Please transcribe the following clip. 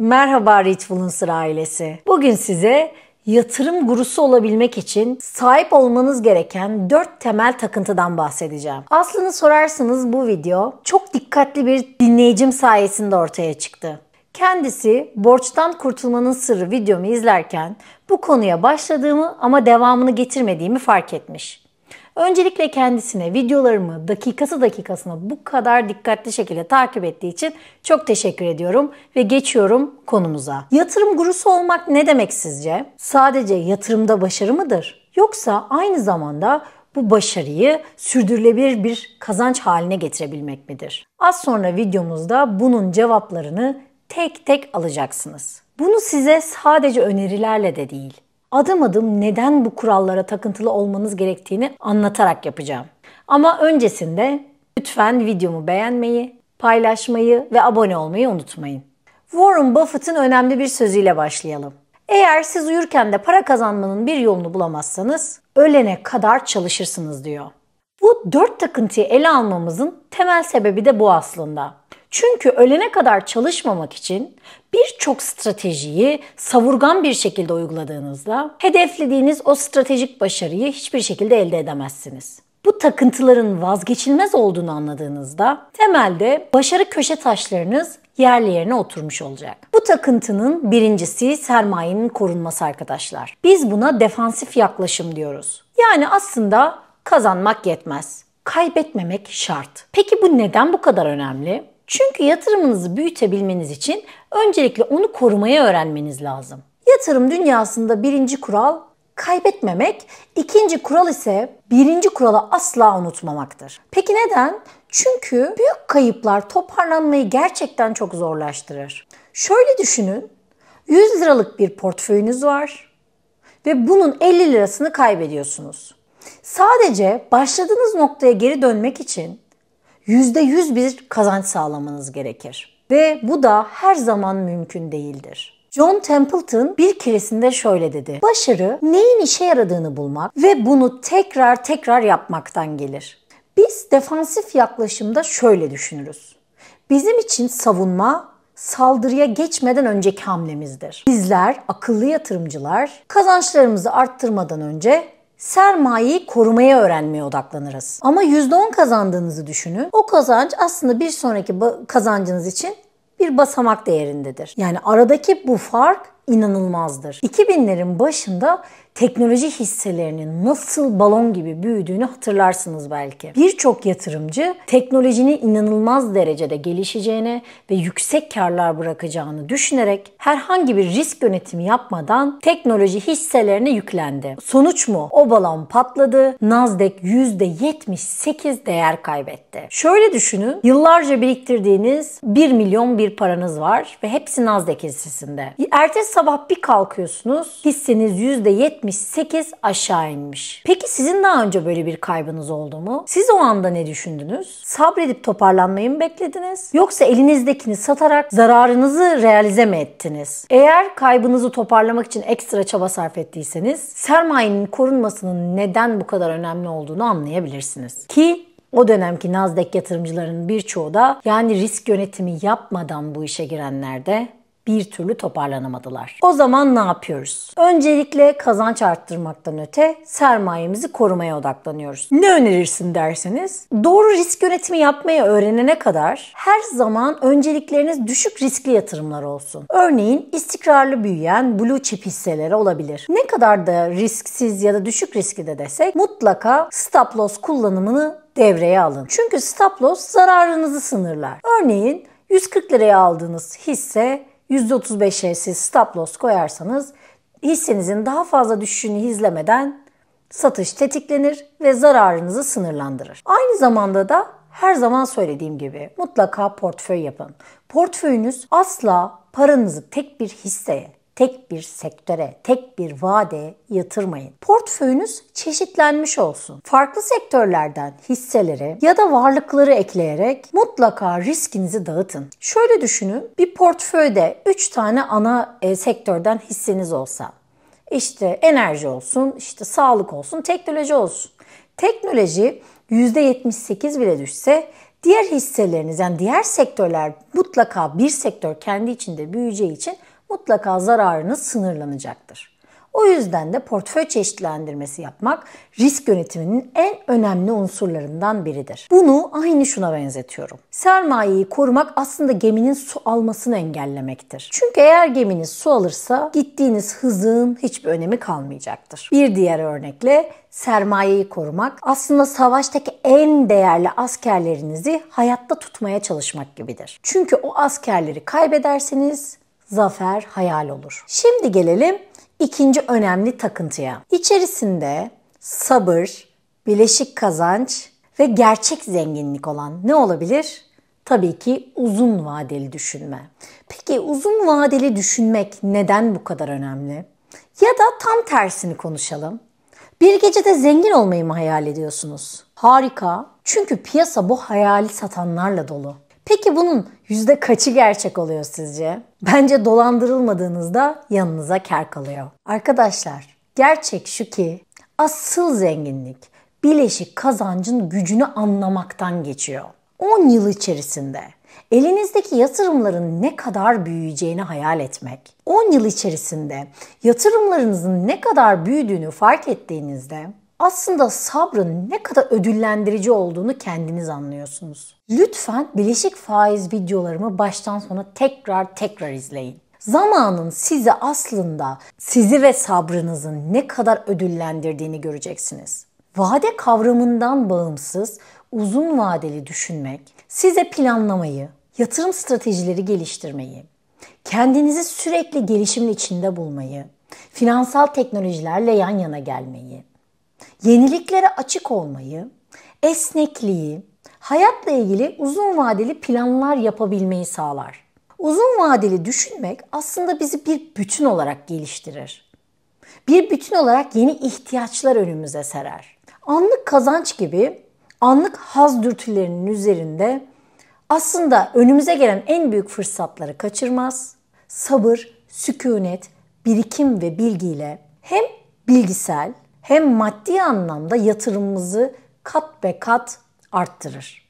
Merhaba Richfluencer ailesi. Bugün size yatırım gurusu olabilmek için sahip olmanız gereken 4 temel takıntıdan bahsedeceğim. Aslını sorarsanız bu video çok dikkatli bir dinleyicim sayesinde ortaya çıktı. Kendisi borçtan kurtulmanın sırrı videomu izlerken bu konuya başladığımı ama devamını getirmediğimi fark etmiş. Öncelikle kendisine videolarımı dakikası dakikasına bu kadar dikkatli şekilde takip ettiği için çok teşekkür ediyorum ve geçiyorum konumuza. Yatırım gurusu olmak ne demek sizce? Sadece yatırımda başarı mıdır? Yoksa aynı zamanda bu başarıyı sürdürülebilir bir kazanç haline getirebilmek midir? Az sonra videomuzda bunun cevaplarını tek tek alacaksınız. Bunu size sadece önerilerle de değil, adım adım neden bu kurallara takıntılı olmanız gerektiğini anlatarak yapacağım. Ama öncesinde lütfen videomu beğenmeyi, paylaşmayı ve abone olmayı unutmayın. Warren Buffett'ın önemli bir sözüyle başlayalım. Eğer siz uyurken de para kazanmanın bir yolunu bulamazsanız ölene kadar çalışırsınız diyor. Bu 4 takıntıyı ele almamızın temel sebebi de bu aslında. Çünkü ölene kadar çalışmamak için birçok stratejiyi savurgan bir şekilde uyguladığınızda hedeflediğiniz o stratejik başarıyı hiçbir şekilde elde edemezsiniz. Bu takıntıların vazgeçilmez olduğunu anladığınızda temelde başarı köşe taşlarınız yerli yerine oturmuş olacak. Bu takıntının birincisi sermayenin korunması arkadaşlar. Biz buna defansif yaklaşım diyoruz. Yani aslında kazanmak yetmez. Kaybetmemek şart. Peki bu neden bu kadar önemli? Çünkü yatırımınızı büyütebilmeniz için öncelikle onu korumaya öğrenmeniz lazım. Yatırım dünyasında birinci kural kaybetmemek, ikinci kural ise birinci kuralı asla unutmamaktır. Peki neden? Çünkü büyük kayıplar toparlanmayı gerçekten çok zorlaştırır. Şöyle düşünün, 100 liralık bir portföyünüz var ve bunun 50 lirasını kaybediyorsunuz. Sadece başladığınız noktaya geri dönmek için %100 bir kazanç sağlamanız gerekir. Ve bu da her zaman mümkün değildir. John Templeton bir keresinde şöyle dedi. Başarı neyin işe yaradığını bulmak ve bunu tekrar tekrar yapmaktan gelir. Biz defansif yaklaşımda şöyle düşünürüz. Bizim için savunma saldırıya geçmeden önceki hamlemizdir. Bizler akıllı yatırımcılar kazançlarımızı arttırmadan önce sermayeyi korumaya öğrenmeye odaklanırız. Ama %10 kazandığınızı düşünün. O kazanç aslında bir sonraki kazancınız için bir basamak değerindedir. Yani aradaki bu fark inanılmazdır. 2000'lerin başında teknoloji hisselerinin nasıl balon gibi büyüdüğünü hatırlarsınız belki. Birçok yatırımcı teknolojinin inanılmaz derecede gelişeceğine ve yüksek karlar bırakacağını düşünerek herhangi bir risk yönetimi yapmadan teknoloji hisselerine yüklendi. Sonuç mu? O balon patladı. Nasdaq %78 değer kaybetti. Şöyle düşünün, yıllarca biriktirdiğiniz 1 milyon bir paranız var ve hepsi Nasdaq hissesinde. Ertesi sabah bir kalkıyorsunuz, hisseniz %78 aşağı inmiş. Peki sizin daha önce böyle bir kaybınız oldu mu? Siz o anda ne düşündünüz? Sabredip toparlanmayı mı beklediniz? Yoksa elinizdekini satarak zararınızı realize mi ettiniz? Eğer kaybınızı toparlamak için ekstra çaba sarf ettiyseniz sermayenin korunmasının neden bu kadar önemli olduğunu anlayabilirsiniz. Ki o dönemki Nasdaq yatırımcılarının birçoğu da yani risk yönetimi yapmadan bu işe girenler de bir türlü toparlanamadılar. O zaman ne yapıyoruz? Öncelikle kazanç arttırmaktan öte sermayemizi korumaya odaklanıyoruz. Ne önerirsin derseniz, doğru risk yönetimi yapmayı öğrenene kadar her zaman öncelikleriniz düşük riskli yatırımlar olsun. Örneğin istikrarlı büyüyen blue chip hisseleri olabilir. Ne kadar da risksiz ya da düşük riskli de desek mutlaka stop loss kullanımını devreye alın. Çünkü stop loss zararınızı sınırlar. Örneğin 140 liraya aldığınız hisse %35'e siz stop loss koyarsanız hissenizin daha fazla düşüşünü izlemeden satış tetiklenir ve zararınızı sınırlandırır. Aynı zamanda da her zaman söylediğim gibi mutlaka portföy yapın. Portföyünüz asla paranızı tek bir hisseye, tek bir sektöre, tek bir vadeye yatırmayın. Portföyünüz çeşitlenmiş olsun. Farklı sektörlerden hisseleri ya da varlıkları ekleyerek mutlaka riskinizi dağıtın. Şöyle düşünün, bir portföyde 3 tane ana sektörden hisseniz olsa, işte enerji olsun, işte sağlık olsun, teknoloji olsun. Teknoloji %78 bile düşse Diğer hisseleriniz yani diğer sektörler mutlaka bir sektör kendi içinde büyüyeceği için mutlaka zararınız sınırlanacaktır. O yüzden de portföy çeşitlendirmesi yapmak risk yönetiminin en önemli unsurlarından biridir. Bunu aynı şuna benzetiyorum. Sermayeyi korumak aslında geminin su almasını engellemektir. Çünkü eğer geminiz su alırsa gittiğiniz hızın hiçbir önemi kalmayacaktır. Bir diğer örnekle sermayeyi korumak aslında savaştaki en değerli askerlerinizi hayatta tutmaya çalışmak gibidir. Çünkü o askerleri kaybederseniz zafer hayal olur. Şimdi gelelim İkinci önemli takıntıya. İçerisinde sabır, bileşik kazanç ve gerçek zenginlik olan ne olabilir? Tabii ki uzun vadeli düşünme. Peki uzun vadeli düşünmek neden bu kadar önemli? Ya da tam tersini konuşalım. Bir gecede zengin olmayı mı hayal ediyorsunuz? Harika. Çünkü piyasa bu hayali satanlarla dolu. Peki bunun kaçı gerçek oluyor sizce? Bence dolandırılmadığınızda yanınıza kâr kalıyor. Arkadaşlar, gerçek şu ki asıl zenginlik bileşik kazancın gücünü anlamaktan geçiyor. 10 yıl içerisinde elinizdeki yatırımların ne kadar büyüyeceğini hayal etmek, 10 yıl içerisinde yatırımlarınızın ne kadar büyüdüğünü fark ettiğinizde aslında sabrın ne kadar ödüllendirici olduğunu kendiniz anlıyorsunuz. Lütfen bileşik faiz videolarımı baştan sona tekrar izleyin. Zamanın sizi ve sabrınızın ne kadar ödüllendirdiğini göreceksiniz. Vade kavramından bağımsız, uzun vadeli düşünmek, size planlamayı, yatırım stratejileri geliştirmeyi, kendinizi sürekli gelişimin içinde bulmayı, finansal teknolojilerle yan yana gelmeyi, yeniliklere açık olmayı, esnekliği, hayatla ilgili uzun vadeli planlar yapabilmeyi sağlar. Uzun vadeli düşünmek aslında bizi bir bütün olarak geliştirir. Bir bütün olarak yeni ihtiyaçlar önümüze serer. Anlık kazanç gibi anlık haz dürtülerinin üzerinde aslında önümüze gelen en büyük fırsatları kaçırmaz. Sabır, sükunet, birikim ve bilgiyle hem bilgisel hem maddi anlamda yatırımımızı kat be kat arttırır.